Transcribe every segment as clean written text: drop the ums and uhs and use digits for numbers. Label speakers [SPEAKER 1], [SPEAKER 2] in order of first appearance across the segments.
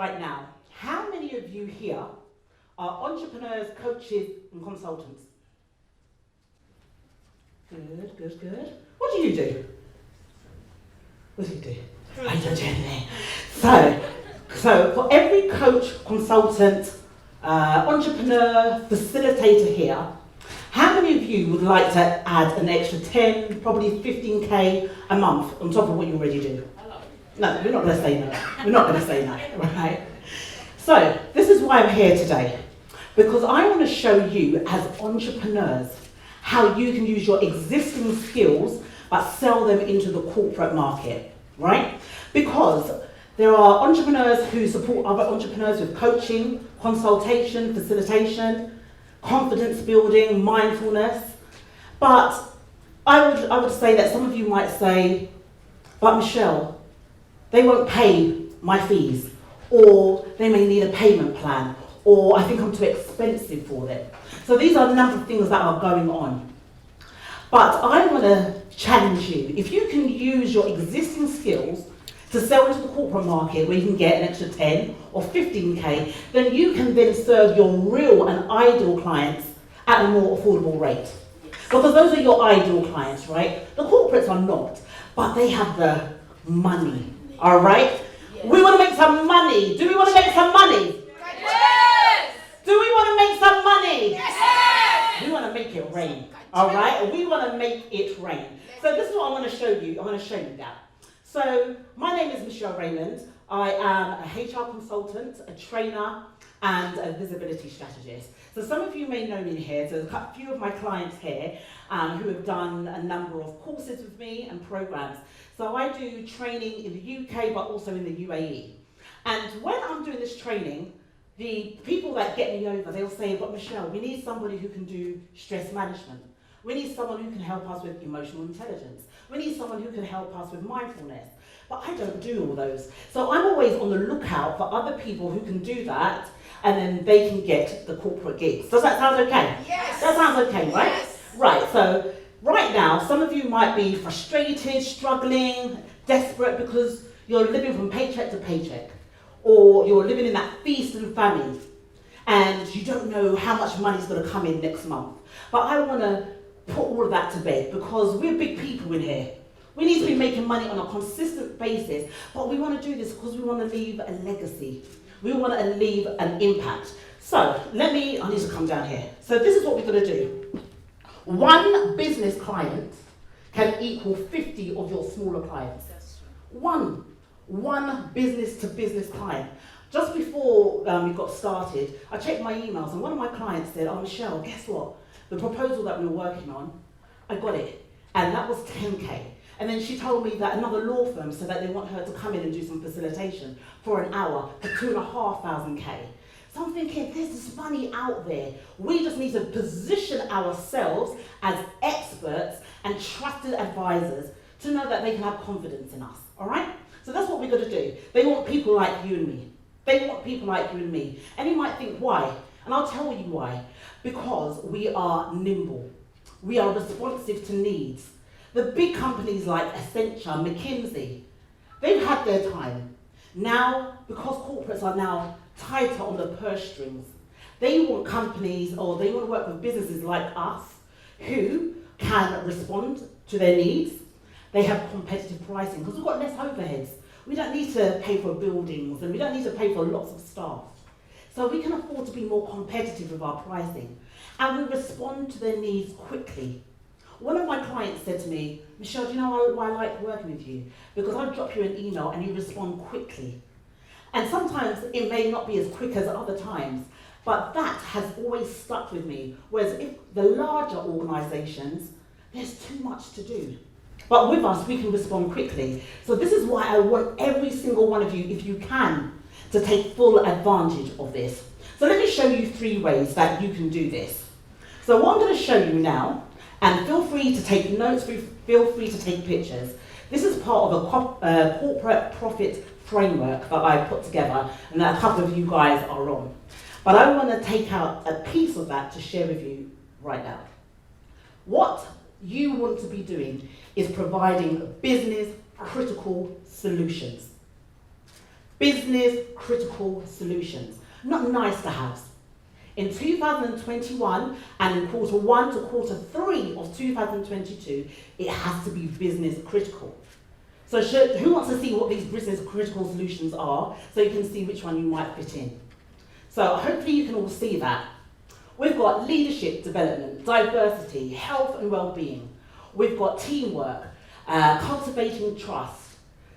[SPEAKER 1] right now. How many of you here are entrepreneurs, coaches, and consultants? Good, good, good. What do you do? What do you do? I don't do anything. So for every coach, consultant, entrepreneur, facilitator here, how many of you would like to add an extra 10, probably 15K a month on top of what you already do? No, we're not going to say no. We're not going to say no, right? So this is why I'm here today, because I want to show you as entrepreneurs how you can use your existing skills but sell them into the corporate market, right? Because there are entrepreneurs who support other entrepreneurs with coaching, consultation, facilitation, confidence building, mindfulness. But I would say that some of you might say, but Michelle, they won't pay my fees, or they may need a payment plan, or I think I'm too expensive for them. So these are a number of things that are going on. But I want to challenge you. If you can use your existing skills to sell into the corporate market where you can get an extra 10 or 15K, then you can then serve your real and ideal clients at a more affordable rate. Because those are your ideal clients, right? The corporates are not, but they have the money, all right? Yes. We want to make some money. Do we want to make some money? Yes! Do we want to make some money? Yes! We want to make it rain, all right? We want to make it rain. So this is what I'm going to show you. I'm going to show you that. So my name is Michelle Raymond. I am a HR consultant, a trainer, and a visibility strategist. So some of you may know me here. So there's a few of my clients here who have done a number of courses with me and programs. So I do training in the UK, but also in the UAE. And when I'm doing this training, the people that get me over, they'll say, but Michelle, we need somebody who can do stress management. We need someone who can help us with emotional intelligence. We need someone who can help us with mindfulness. But I don't do all those. So I'm always on the lookout for other people who can do that, and then they can get the corporate gigs. Does that sound okay? Yes. That sounds okay, right? Yes. Right, so right now, some of you might be frustrated, struggling, desperate because you're living from paycheck to paycheck, or you're living in that feast and famine, and you don't know how much money's going to come in next month. But I want to put all of that to bed because we're big people in here. We need to be making money on a consistent basis, but we want to do this because we want to leave a legacy. We want to leave an impact. So I need to come down here. So this is what we're going to do. One business client can equal 50 of your smaller clients. One business to business client. Just before we got started, I checked my emails and one of my clients said, oh Michelle, guess what? The proposal that we were working on, I got it. And that was 10K. And then she told me that another law firm said that they want her to come in and do some facilitation for an hour for 2,500K. So I'm thinking, there's this money out there. We just need to position ourselves as experts and trusted advisors to know that they can have confidence in us, all right? So that's what we're going to do. They want people like you and me. They want people like you and me. And you might think, why? And I'll tell you why. Because we are nimble. We are responsive to needs. The big companies like Accenture, McKinsey, they've had their time. Now, because corporates are now tighter on the purse strings, they want companies or they want to work with businesses like us who can respond to their needs. They have competitive pricing because we've got less overheads. We don't need to pay for buildings and we don't need to pay for lots of staff. So we can afford to be more competitive with our pricing and we respond to their needs quickly. One of my clients said to me, Michelle, do you know why I like working with you? Because I drop you an email and you respond quickly. And sometimes it may not be as quick as other times, but that has always stuck with me. Whereas if the larger organizations, there's too much to do. But with us, we can respond quickly. So this is why I want every single one of you, if you can, to take full advantage of this. So let me show you 3 ways that you can do this. So what I'm going to show you now, and feel free to take notes, feel free to take pictures. This is part of a corporate profit framework that I put together and that a couple of you guys are on. But I want to take out a piece of that to share with you right now. What you want to be doing is providing business critical solutions. Business critical solutions, not nice to have. In 2021 and in quarter 1 to quarter 3 of 2022, it has to be business critical. So who wants to see what these business critical solutions are so you can see which one you might fit in? So hopefully you can all see that. We've got leadership development, diversity, health and well-being. We've got teamwork, cultivating trust,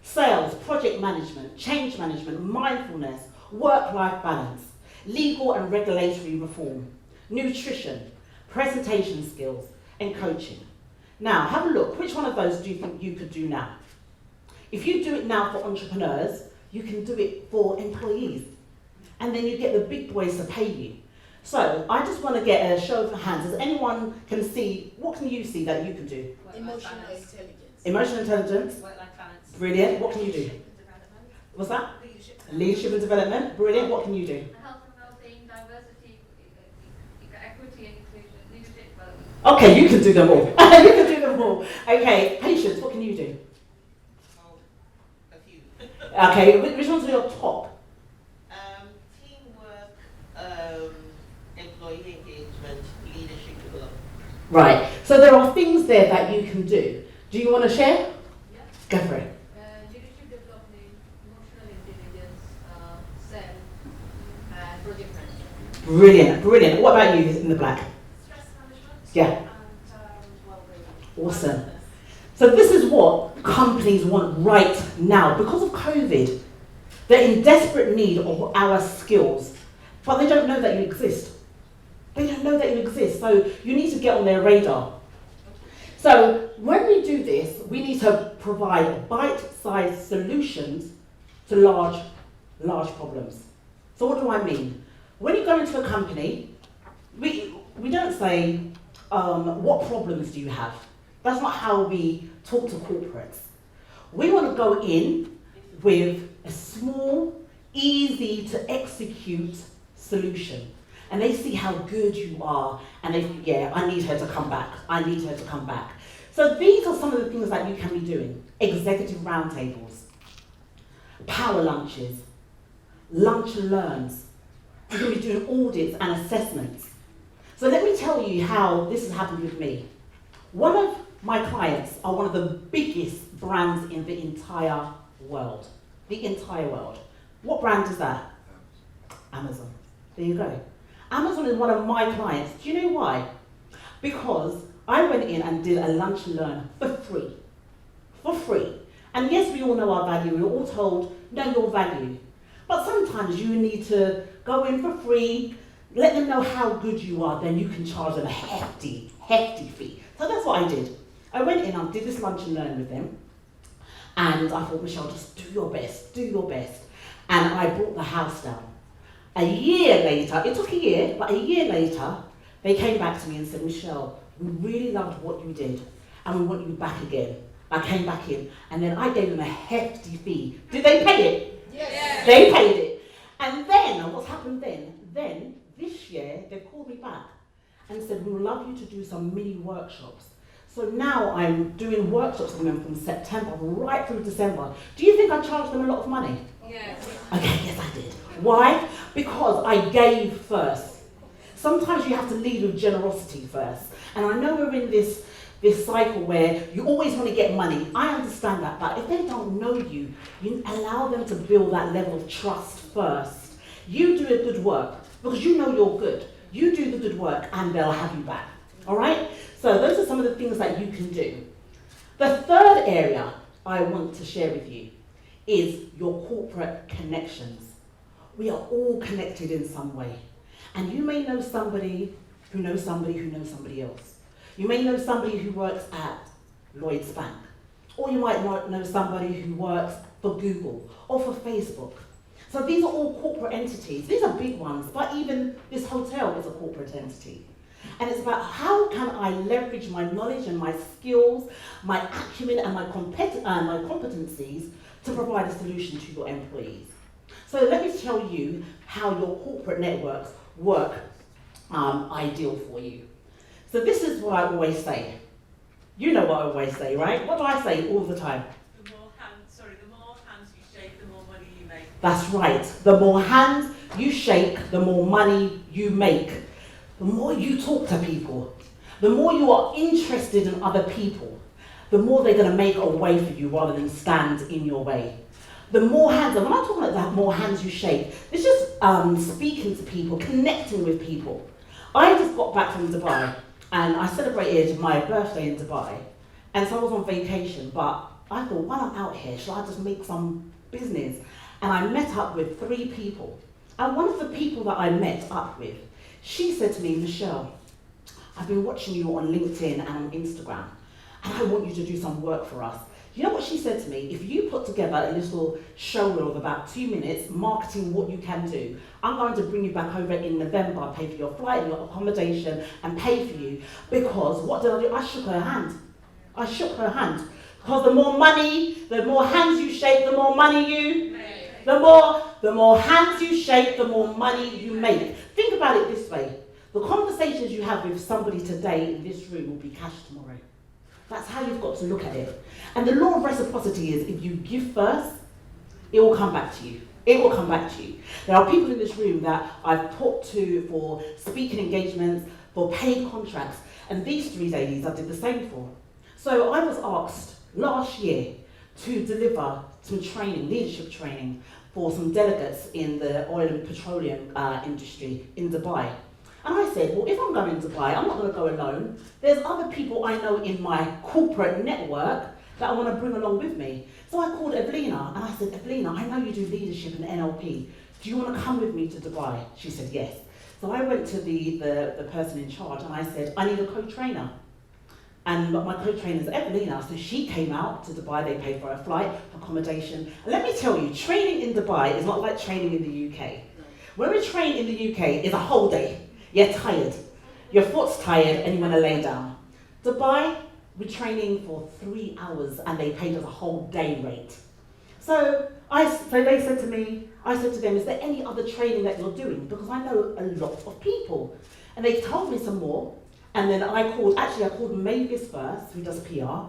[SPEAKER 1] sales, project management, change management, mindfulness, work-life balance, legal and regulatory reform, nutrition, presentation skills, and coaching. Now, have a look. Which one of those do you think you could do now? If you do it now for entrepreneurs, you can do it for employees. And then you get the big boys to pay you. So, I just want to get a show of hands. Does anyone can see, what can you see that you can do?
[SPEAKER 2] Emotional intelligence.
[SPEAKER 1] Emotional intelligence.
[SPEAKER 2] Work-life balance.
[SPEAKER 1] Brilliant. What can you do?
[SPEAKER 2] Leadership and development.
[SPEAKER 1] What's that?
[SPEAKER 2] Leadership.
[SPEAKER 1] Leadership and development. Brilliant. What can you do?
[SPEAKER 2] Health and well-being, diversity, equity and inclusion, leadership development.
[SPEAKER 1] Okay, you can do them all. You can do them all. Okay, patience. What can you do?
[SPEAKER 3] A few.
[SPEAKER 1] Okay, which ones are your top?
[SPEAKER 3] Teamwork, employee engagement, leadership development.
[SPEAKER 1] Right. So there are things there that you can do. Do you want to share?
[SPEAKER 2] Yeah.
[SPEAKER 1] Go for it.
[SPEAKER 2] Leadership development, emotional intelligence, self, and project management.
[SPEAKER 1] Brilliant, brilliant. What about you in the black?
[SPEAKER 2] Stress management.
[SPEAKER 1] Yeah.
[SPEAKER 2] And well-being.
[SPEAKER 1] Awesome. So this is what companies want right now. Because of COVID, they're in desperate need of our skills, but they don't know that you exist. They don't know that you exist, so you need to get on their radar. So when we do this, we need to provide bite-sized solutions to large problems. So what do I mean? When you go into a company, we don't say, what problems do you have? That's not how we talk to corporates. We want to go in with a small, easy to execute solution. And they see how good you are, and they think, yeah, I need her to come back. I need her to come back. So these are some of the things that you can be doing. Executive roundtables, power lunches, lunch and learns. You're going to be doing audits and assessments. So let me tell you how this has happened with me. One of my clients are one of the biggest brands in the entire world. The entire world. What brand is that? Amazon. There you go. Amazon is one of my clients. Do you know why? Because I went in and did a lunch and learn for free. For free. And yes, we all know our value. We're all told, know your value. But sometimes you need to go in for free, let them know how good you are, then you can charge them a hefty fee. So that's what I did. I went in and did this lunch and learn with them. And I thought, Michelle, just do your best, do your best. And I brought the house down. A year later, it took a year, but a year later, they came back to me and said, Michelle, we really loved what you did, and we want you back again. I came back in, and then I gave them a hefty fee. Did they pay it?
[SPEAKER 2] Yes.
[SPEAKER 1] They paid it. And then, what's happened then? Then, this year, they called me back and said, we would love you to do some mini workshops. So now I'm doing workshops with them from September right through December. Do you think I charged them a lot of money?
[SPEAKER 2] Yes.
[SPEAKER 1] Okay, yes I did. Why? Because I gave first. Sometimes you have to lead with generosity first. And I know we're in this cycle where you always want to get money. I understand that, but if they don't know you, you allow them to build that level of trust first. You do a good work because you know you're good. You do the good work and they'll have you back. All right? So those are some of the things that you can do. The third area I want to share with you is your corporate connections. We are all connected in some way. And you may know somebody who knows somebody who knows somebody else. You may know somebody who works at Lloyds Bank. Or you might know somebody who works for Google or for Facebook. So these are all corporate entities. These are big ones, but even this hotel is a corporate entity. And it's about how can I leverage my knowledge and my skills, my acumen and my competencies to provide a solution to your employees. So let me tell you how your corporate networks work ideal for you. So this is what I always say. You know what I always say, right? What do I say all the time?
[SPEAKER 4] The more hands you shake, the more money you make.
[SPEAKER 1] That's right. The more hands you shake, the more money you make. The more you talk to people, the more you are interested in other people, the more they're going to make a way for you rather than stand in your way. The more hands, and when I'm talking about that, more hands you shake, it's just speaking to people, connecting with people. I just got back from Dubai, and I celebrated my birthday in Dubai, and so I was on vacation, but I thought, while I'm out here, shall I just make some business? And I met up with 3 people, and one of the people that I met up with, she said to me, Michelle, I've been watching you on LinkedIn and on Instagram, and I want you to do some work for us. You know what she said to me? If you put together a little show reel of about 2 minutes, marketing what you can do, I'm going to bring you back over in November, pay for your flight, your accommodation, and pay for you. Because what did I do? I shook her hand. I shook her hand. Because the more money, the more hands you shake, the more money you make. The more hands you shake, the more money you make. Think about it this way. The conversations you have with somebody today in this room will be cash tomorrow. That's how you've got to look at it. And the law of reciprocity is if you give first, it will come back to you. It will come back to you. There are people in this room that I've talked to for speaking engagements, for paid contracts, and these 3 ladies I did the same for. So I was asked last year to deliver some training, leadership training, for some delegates in the oil and petroleum industry in Dubai. And I said, well, if I'm going to Dubai, I'm not going to go alone. There's other people I know in my corporate network that I want to bring along with me. So I called Evelina and I said, Evelina, I know you do leadership in NLP. Do you want to come with me to Dubai? She said, yes. So I went to the person in charge and I said, I need a co-trainer. And my co-trainer is Evelina, so she came out to Dubai, they paid for her flight, accommodation. And let me tell you, training in Dubai is not like training in the UK. When we train in the UK, it's a whole day. You're tired. Your foot's tired and you want to lay down. Dubai, we're training for 3 hours and they paid us a whole day rate. So they said to me, I said to them, is there any other training that you're doing? Because I know a lot of people. And they told me some more. And then I called Mavis first, who does PR.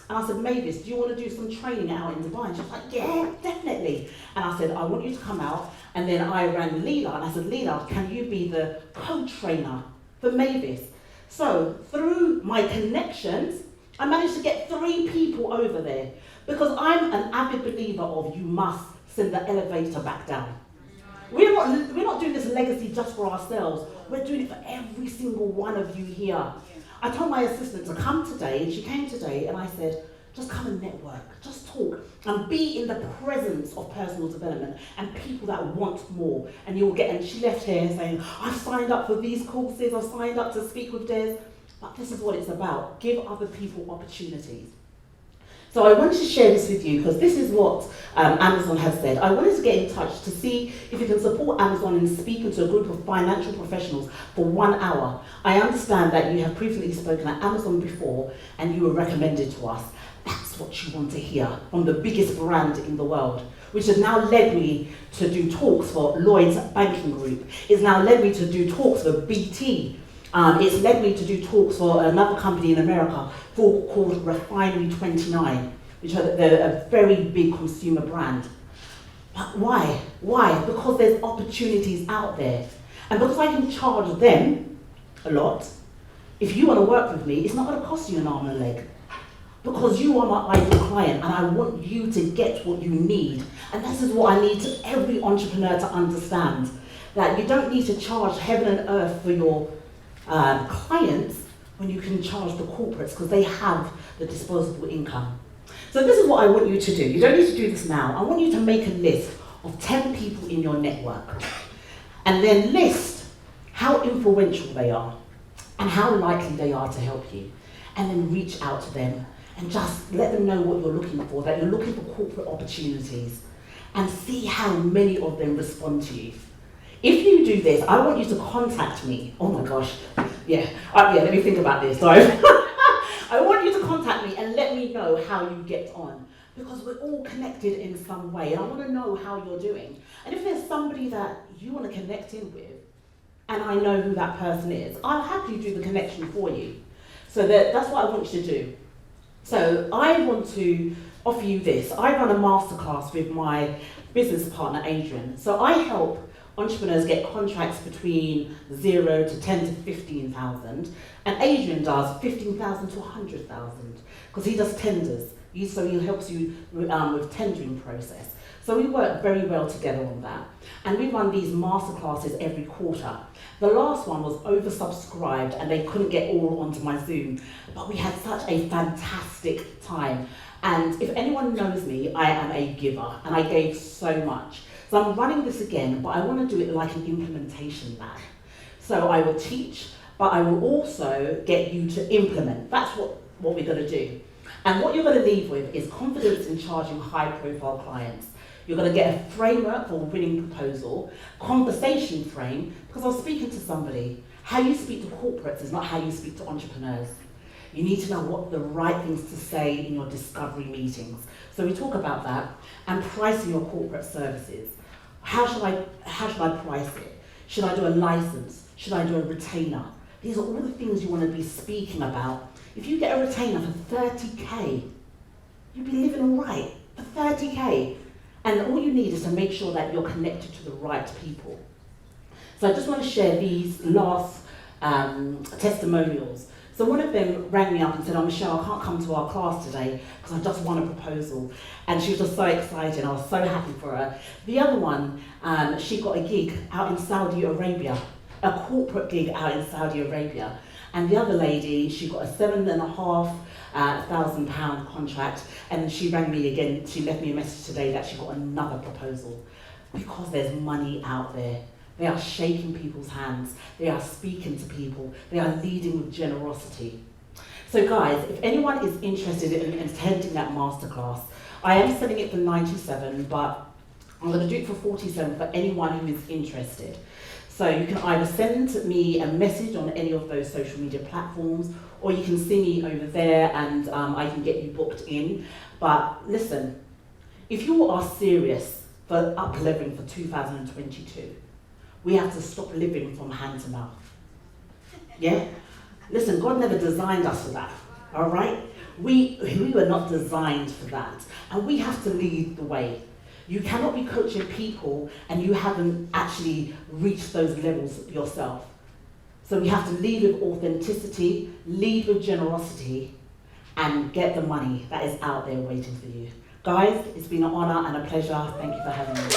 [SPEAKER 1] And I said, Mavis, do you want to do some training out in Dubai? And she was like, yeah, definitely. And I said, I want you to come out. And then I rang Leela and I said, Leela, can you be the co-trainer for Mavis? So through my connections, I managed to get 3 people over there because I'm an avid believer of you must send the elevator back down. We're not doing this legacy just for ourselves. We're doing it for every single one of you here. I told my assistant to come today, and she came today, and I said, just come and network, just talk, and be in the presence of personal development and people that want more. And you'll get, and she left here saying, I've signed up for these courses, I've signed up to speak with Des. But this is what it's about, give other people opportunities. So I wanted to share this with you because this is what Amazon has said. I wanted to get in touch to see if you can support Amazon in speaking to a group of financial professionals for 1 hour. I understand that you have previously spoken at Amazon before and you were recommended to us. That's what you want to hear from the biggest brand in the world, which has now led me to do talks for Lloyd's Banking Group. It's now led me to do talks for BT. It's led me to do talks for another company in America called Refinery 29, which are a very big consumer brand. But why? Why? Because there's opportunities out there. And because I can charge them a lot, if you want to work with me, it's not going to cost you an arm and a leg. Because you are my ideal client and I want you to get what you need. And this is what I need every entrepreneur to understand. That you don't need to charge heaven and earth for your clients when you can charge the corporates because they have the disposable income. So this is what I want you to do. You don't need to do this now. I want you to make a list of 10 people in your network and then list how influential they are and how likely they are to help you, and then reach out to them and just let them know what you're looking for, that you're looking for corporate opportunities, and see how many of them respond to you. If you do this, I want you to contact me. Oh my gosh. Yeah, let me think about this. Sorry. I want you to contact me and let me know how you get on. Because we're all connected in some way and I want to know how you're doing. And if there's somebody that you want to connect in with, and I know who that person is, I'll happily do the connection for you. So that's what I want you to do. So I want to offer you this. I run a masterclass with my business partner, Adrian. So I help entrepreneurs get contracts between 0 to 10 to 15,000, and Adrian does 15,000 to 100,000 because he does tenders. So he helps you with tendering process. So we work very well together on that. And we run these masterclasses every quarter. The last one was oversubscribed and they couldn't get all onto my Zoom, but we had such a fantastic time. And if anyone knows me, I am a giver and I gave so much. So I'm running this again, but I want to do it like an implementation lab. So I will teach, but I will also get you to implement. That's what we're going to do. And what you're going to leave with is confidence in charging high-profile clients. You're going to get a framework for a winning proposal, conversation frame, because I was speaking to somebody. How you speak to corporates is not how you speak to entrepreneurs. You need to know what the right things to say in your discovery meetings. So we talk about that, and pricing your corporate services. How should I price it? Should I do a license? Should I do a retainer? These are all the things you want to be speaking about. If you get a retainer for 30K, you'd be living all right for 30K. And all you need is to make sure that you're connected to the right people. So I just want to share these last testimonials. So one of them rang me up and said, "Oh, Michelle, I can't come to our class today because I just won a proposal." And she was just so excited. I was so happy for her. The other one, she got a gig out in Saudi Arabia, a corporate gig out in Saudi Arabia. And the other lady, she got a £7,500 contract, and then she rang me again. She left me a message today that she got another proposal because there's money out there. They are shaking people's hands. They are speaking to people. They are leading with generosity. So guys, if anyone is interested in attending that masterclass, I am selling it for 97, but I'm going to do it for 47 for anyone who is interested. So you can either send me a message on any of those social media platforms, or you can see me over there and I can get you booked in. But listen, if you are serious for up-leveling for 2022, we have to stop living from hand to mouth. Yeah? Listen, God never designed us for that, all right? We were not designed for that, and we have to lead the way. You cannot be coaching people and you haven't actually reached those levels yourself. So we have to lead with authenticity, lead with generosity, and get the money that is out there waiting for you. Guys, it's been an honor and a pleasure. Thank you for having me.